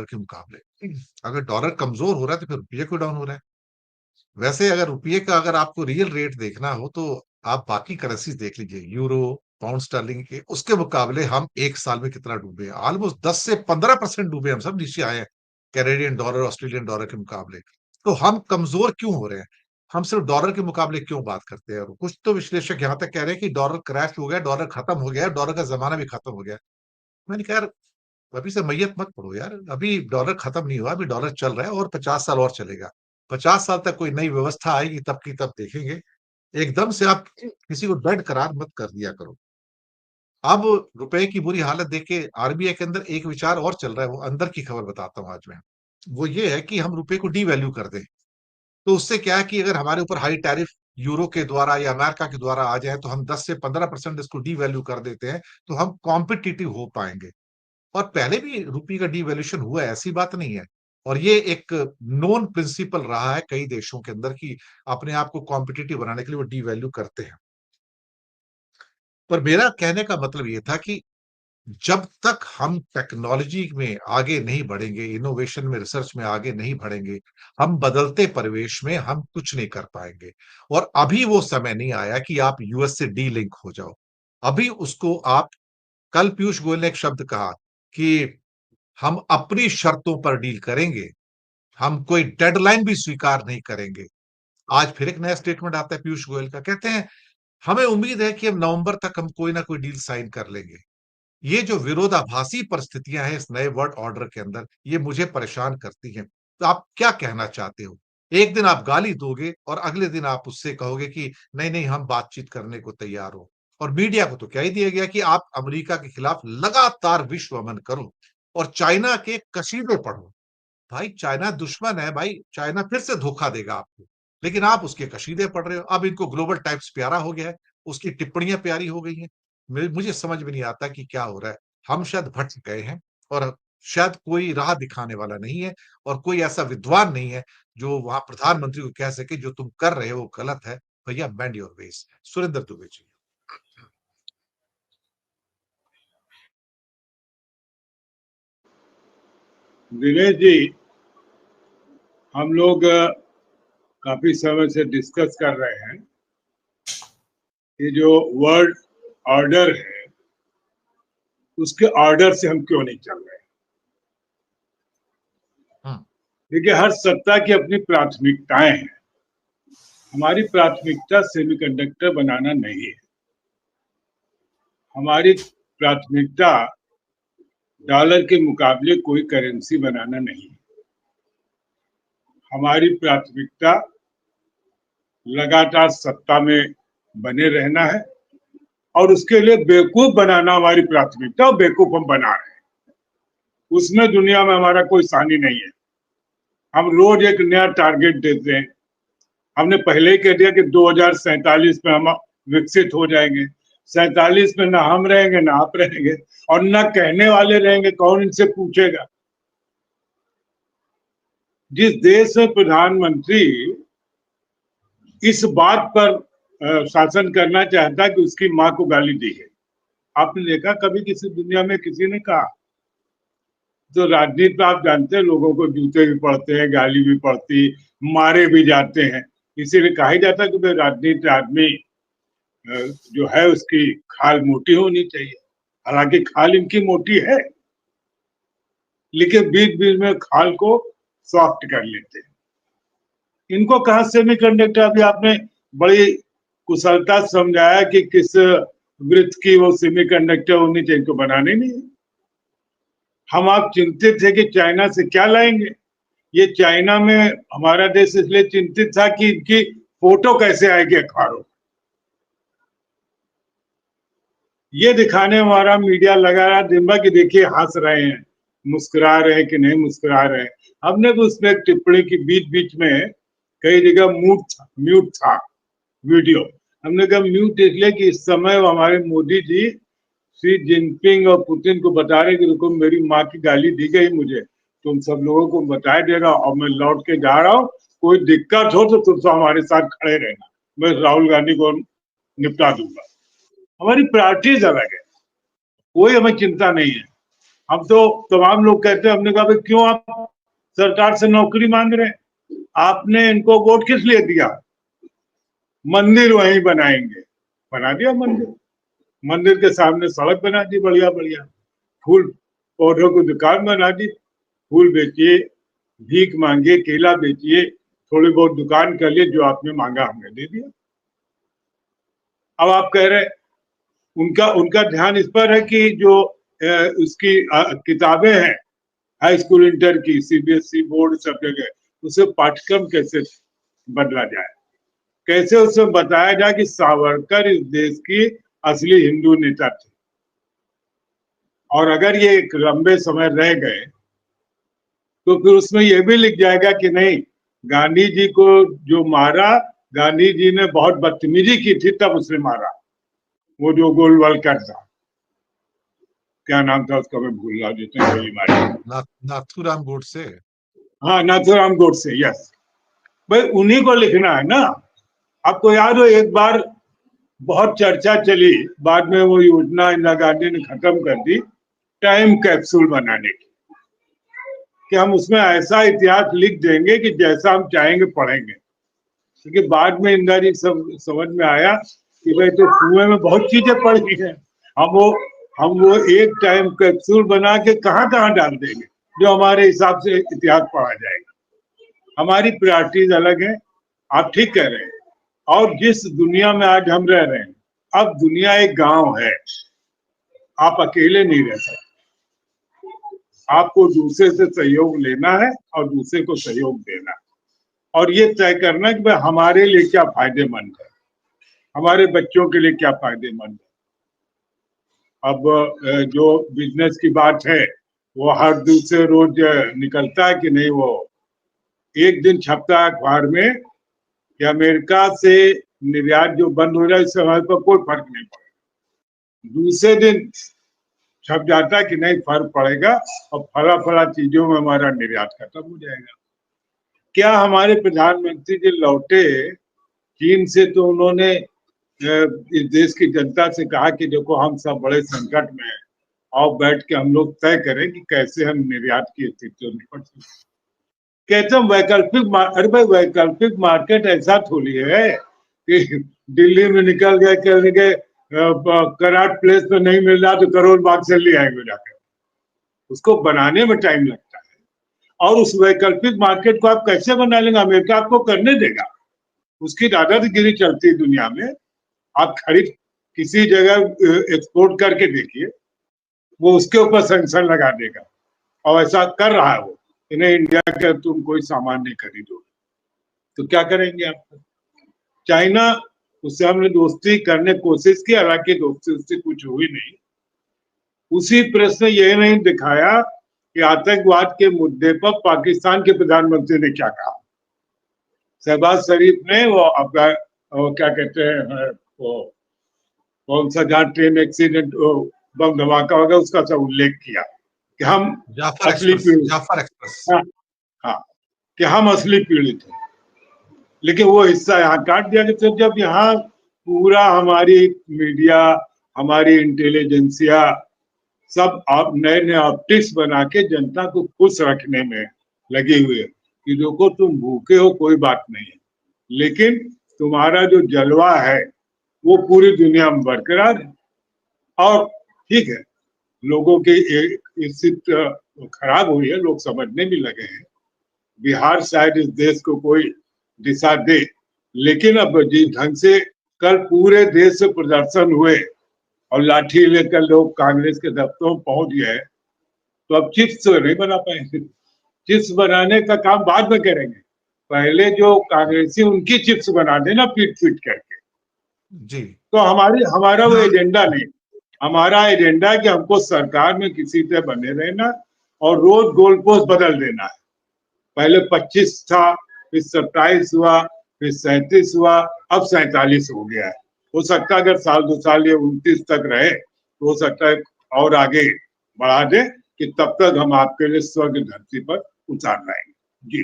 के मुकाबले। अगर डॉलर कमजोर हो रहा है तो फिर रुपये क्यों डाउन हो रहा है? वैसे अगर रुपये का अगर आपको रियल रेट देखना हो तो आप बाकी करेंसीज देख लीजिए, यूरो, पाउंड स्टर्लिंग के, उसके मुकाबले हम एक साल में कितना डूबे हैं। ऑलमोस्ट 10 से 15% डूबे, हम सब नीचे आए हैं कैनेडियन डॉलर, ऑस्ट्रेलियन डॉलर के मुकाबले। तो हम कमजोर क्यों हो रहे हैं? हम सिर्फ डॉलर के मुकाबले क्यों बात करते हैं? और कुछ तो विश्लेषक यहाँ तक कह रहे हैं कि डॉलर क्रैश हो गया, डॉलर खत्म हो गया, डॉलर का जमाना भी खत्म हो गया। मैंने कहा यार, अभी से मैयत मत पढ़ो यार, अभी डॉलर खत्म नहीं हुआ, अभी डॉलर चल रहा है और 50 साल और चलेगा। 50 साल तक कोई नई व्यवस्था आएगी तब की तब देखेंगे। एकदम से आप किसी को डेड करार मत कर दिया करो। अब रुपए की बुरी हालत देख के आरबीआई के अंदर एक विचार और चल रहा है, वो अंदर की खबर बताता हूँ आज मैं। वो ये है कि हम रुपए को डीवैल्यू कर दें। तो उससे क्या है कि अगर हमारे ऊपर हाई टैरिफ यूरो के द्वारा या अमेरिका के द्वारा आ जाए तो हम 10 से 15% इसको डीवैल्यू कर देते हैं, तो हम कॉम्पिटिटिव हो पाएंगे। और पहले भी रुपये का डिवैल्यूएशन हुआ है, ऐसी बात नहीं है। और ये एक नोन प्रिंसिपल रहा है कई देशों के अंदर कि अपने आप को कॉम्पिटिटिव बनाने के लिए वो डिवैल्यू करते हैं। पर मेरा कहने का मतलब ये था कि जब तक हम टेक्नोलॉजी में आगे नहीं बढ़ेंगे, इनोवेशन में, रिसर्च में आगे नहीं बढ़ेंगे, हम बदलते परिवेश में हम कुछ नहीं कर पाएंगे। और अभी वो समय नहीं आया कि आप यूएस से डी लिंक हो जाओ। अभी उसको आप, कल पीयूष गोयल ने एक शब्द कहा कि हम अपनी शर्तों पर डील करेंगे, हम कोई डेडलाइन भी स्वीकार नहीं करेंगे। आज फिर एक नया स्टेटमेंट आता है पीयूष गोयल का, कहते हैं हमें उम्मीद है कि हम नवंबर तक हम कोई ना कोई डील साइन कर लेंगे। ये जो विरोधाभासी परिस्थितियां हैं इस नए वर्ल्ड ऑर्डर के अंदर, ये मुझे परेशान करती हैं। तो आप क्या कहना चाहते हो? एक दिन आप गाली दोगे और अगले दिन आप उससे कहोगे कि नहीं नहीं, हम बातचीत करने को तैयार हो। और मीडिया को तो कह ही दिया गया कि आप अमेरिका के खिलाफ लगातार विश्व अमन करो और चाइना के कशीदे पढ़ो। भाई चाइना दुश्मन है, भाई चाइना फिर से धोखा देगा आपको, लेकिन आप उसके कशीदे पढ़ रहे हो। अब इनको ग्लोबल टाइम्स प्यारा हो गया है, उसकी टिप्पणियां प्यारी हो गई हैं। मुझे समझ में नहीं आता कि क्या हो रहा है। हम शायद भटक गए हैं और शायद कोई राह दिखाने वाला नहीं है और कोई ऐसा विद्वान नहीं है जो वहां प्रधानमंत्री को कह सके जो तुम कर रहे हो वो गलत है, भैया bend your ways. Surendra Dubey ji. Dinesh ji, हम लोग काफी समय से डिस्कस कर रहे हैं कि जो वर्ल्ड ऑर्डर है उसके ऑर्डर से हम क्यों नहीं चल रहे। देखिए, हर सत्ता की अपनी प्राथमिकताएं हैं। हमारी प्राथमिकता सेमीकंडक्टर बनाना नहीं है। हमारी प्राथमिकता डॉलर के मुकाबले कोई करेंसी बनाना नहीं है। हमारी प्राथमिकता लगातार सत्ता में बने रहना है और उसके लिए बेवकूफ बनाना हमारी प्राथमिकता, और बेवकूफ हम बना रहे हैं। उसमें दुनिया में हमारा कोई सानी नहीं है। हम रोज एक नया टारगेट देते हैं। हमने पहले ही कह दिया कि 2047 में हम विकसित हो जाएंगे। 47 में ना हम रहेंगे ना आप रहेंगे, और ना कहने वाले रहेंगे। कौन इनसे पूछेगा? जिस देश में प्रधानमंत्री इस बात पर शासन करना चाहता है कि उसकी मां को गाली दी है, आपने देखा कभी किसी दुनिया में किसी ने कहा? तो राजनीति में आप जानते हैं, लोगों को जूते भी पड़ते हैं, गाली भी पड़ती, मारे भी जाते हैं। इसीलिए कहा ही जाता है कि भाई राजनीति आदमी जो है उसकी खाल मोटी होनी चाहिए। हालांकि खाल इनकी मोटी है, लेकिन बीच बीच में खाल को सॉफ्ट कर लेते हैं। इनको कहा सेमीकंडक्टर, अभी आपने बड़ी कुशलता समझाया कि किस वृत्त की वो सेमीकंडक्टर होनी चाहिए, इनको बनाने नहीं। हम आप चिंतित थे कि चाइना से क्या लाएंगे। ये चाइना में हमारा देश इसलिए चिंतित था कि इनकी फोटो कैसे आएगी अखबारों। ये दिखाने हमारा मीडिया लगा रहा दिन भर कि देखिए हंस रहे हैं, मुस्कुरा रहे हैं कि नहीं मुस्कुरा रहे हैं। हमने भी उसमें एक टिप्पणी की, बीच बीच में कई जगह म्यूट था वीडियो। हमने कहा म्यूट इसलिए कि इस समय हमारे मोदी जी शी जिनपिंग और पुतिन को बता रहे कि रुको, मेरी माँ की गाली दी गई मुझे, तुम सब लोगों को बताया देगा और मैं लौट के जा रहा हूँ। कोई दिक्कत हो तो तुम सब हमारे साथ खड़े रहना, मैं राहुल गांधी को निपटा दूंगा। हमारी प्रायोरिटीज अलग है, कोई हमें चिंता नहीं है। हम तो तमाम लोग कहते हैं, हमने कहा भाई क्यों आप सरकार से नौकरी मांग रहे हैं, आपने इनको वोट किस लिए दिया? मंदिर वहीं बनाएंगे, बना दिया मंदिर, मंदिर के सामने सड़क बना दी बढ़िया बढ़िया, फूल पौधों की दुकान बना दी, फूल बेचिए, भीख मांगिए, केला बेचिए, थोड़ी बहुत दुकान कर लिए, जो आपने मांगा हमने दे दिया। अब आप कह रहे उनका उनका ध्यान इस पर है कि जो उसकी किताबें हैं हाई स्कूल इंटर की, सीबीएसई बोर्ड सब जगह, उसे पाठ्यक्रम कैसे बदला जाए, कैसे उसमें बताया जाए कि सावरकर इस देश की असली हिंदू नेता थे, और अगर ये एक लंबे समय रह गए तो फिर उसमें यह भी लिख जाएगा कि नहीं, गांधी जी को जो मारा, गांधी जी ने बहुत बदतमीजी की थी तब उसने मारा, वो जो गोलवलकर था, क्या नाम था उसका मैं भूल रहा हूँ, जितने गोली मारी, नाथूराम गोडसे। हाँ, नाथूराम गोडसे, यस। भाई उन्हीं को लिखना है ना। आपको याद हो एक बार बहुत चर्चा चली, बाद में वो योजना इंदिरा गांधी ने खत्म कर दी, टाइम कैप्सूल बनाने की, कि हम उसमें ऐसा इतिहास लिख देंगे कि जैसा हम चाहेंगे पढ़ेंगे। क्योंकि बाद में इंदिरा जी समझ में आया कि भाई तो कुएं में बहुत चीजें पड़ी हैं, हम वो एक टाइम कैप्सूल बना के कहाँ कहाँ डाल देंगे जो हमारे हिसाब से इतिहास पढ़ा जाएगा। हमारी प्रायोरिटीज अलग है, आप ठीक कह रहे हैं। और जिस दुनिया में आज हम रह रहे हैं, अब दुनिया एक गांव है, आप अकेले नहीं रह सकते, आपको दूसरे से सहयोग लेना है और दूसरे को सहयोग देना है, और ये तय करना कि भाई हमारे लिए क्या फायदेमंद है, हमारे बच्चों के लिए क्या फायदेमंद है। अब जो बिजनेस की बात है वो हर दूसरे रोज निकलता है कि नहीं, वो एक दिन छपता है अखबार में कि अमेरिका से निर्यात जो बंद हो जाए, इससे हमारे पर कोई फर्क नहीं पड़ेगा। दूसरे दिन छप जाता है कि नहीं, फर्क पड़ेगा और फला फला चीजों में हमारा निर्यात खत्म हो जाएगा। क्या हमारे प्रधानमंत्री जी लौटे चीन से तो उन्होंने इस देश की जनता से कहा कि देखो हम सब बड़े संकट में हैं, आओ बैठ के हम लोग तय करें कि कैसे हम निर्यात की स्थिति से निपट सकते। कहते हैं वैकल्पिक, अरे भाई वैकल्पिक मार्केट ऐसा थोड़ी है कि दिल्ली में निकल गए, कहने गए कराट प्लेस में नहीं मिल रहा तो करोल बाग से ले आएंगे जाकर, उसको बनाने में टाइम लगता है। और उस वैकल्पिक मार्केट को आप कैसे बना लेंगे? अमेरिका आपको करने देगा? उसकी दादागिरी चलती है दुनिया में। आप खरीद किसी जगह एक्सपोर्ट करके देखिए, वो उसके ऊपर सैंक्शन लगा देगा, और ऐसा कर रहा है वो, इन्हें इंडिया का तुम कोई सामान नहीं खरीदो, तो क्या करेंगे आप? चाइना, उससे हमने दोस्ती करने की कोशिश की, हालांकि दोस्ती उससे कुछ हुई नहीं। उसी प्रेस ने यह नहीं दिखाया कि आतंकवाद के मुद्दे पर पाकिस्तान के प्रधानमंत्री ने क्या कहा। शहबाज शरीफ ने वो क्या कहते हैं, वो कौन सा जहाँ ट्रेन एक्सीडेंट बम धमाका होगा, उसका सब उल्लेख किया कि हम असली पीड़ित, जाफर एक्सप्रेस, हाँ, हाँ, कि हम असली पीड़ित हैं। लेकिन वो हिस्सा यहाँ काट दिया गया। तो जब यहाँ पूरा हमारी मीडिया, हमारी इंटेलिजेंसिया सब आप नए नए ऑप्टिक्स बना के जनता को खुश रखने में लगी हुई है कि देखो तुम भूखे हो कोई बात नहीं है, लेकिन तुम्हारा जो जलवा है वो पूरी दुनिया में बरकरार है। और ठीक है, लोगों की स्थिति खराब हुई है, लोग समझने भी लगे हैं, बिहार शायद इस देश को कोई दिशा दे, लेकिन अब जिस ढंग से कल पूरे देश से प्रदर्शन हुए और लाठी लेकर लोग कांग्रेस के दफ्तरों में पहुंच गए, तो अब चिप्स तो नहीं बना पाएंगे। चिप्स बनाने का काम बाद में करेंगे, पहले जो कांग्रेसी उनकी चिप्स बना देना पीट पीट करके जी। तो हमारा वो एजेंडा नहीं। हमारा एजेंडा कि हमको सरकार में किसी से बने रहना और रोज गोल पोस्ट बदल देना है। पहले 25 था, फिर 27 हुआ, फिर 37 हुआ, अब 47 हो गया है। हो सकता है अगर साल 2 साल ये 29 तक रहे तो हो सकता है और आगे बढ़ा दे कि तब तक हम आपके लिए स्वर्ग धरती पर उतार लाएंगे। जी।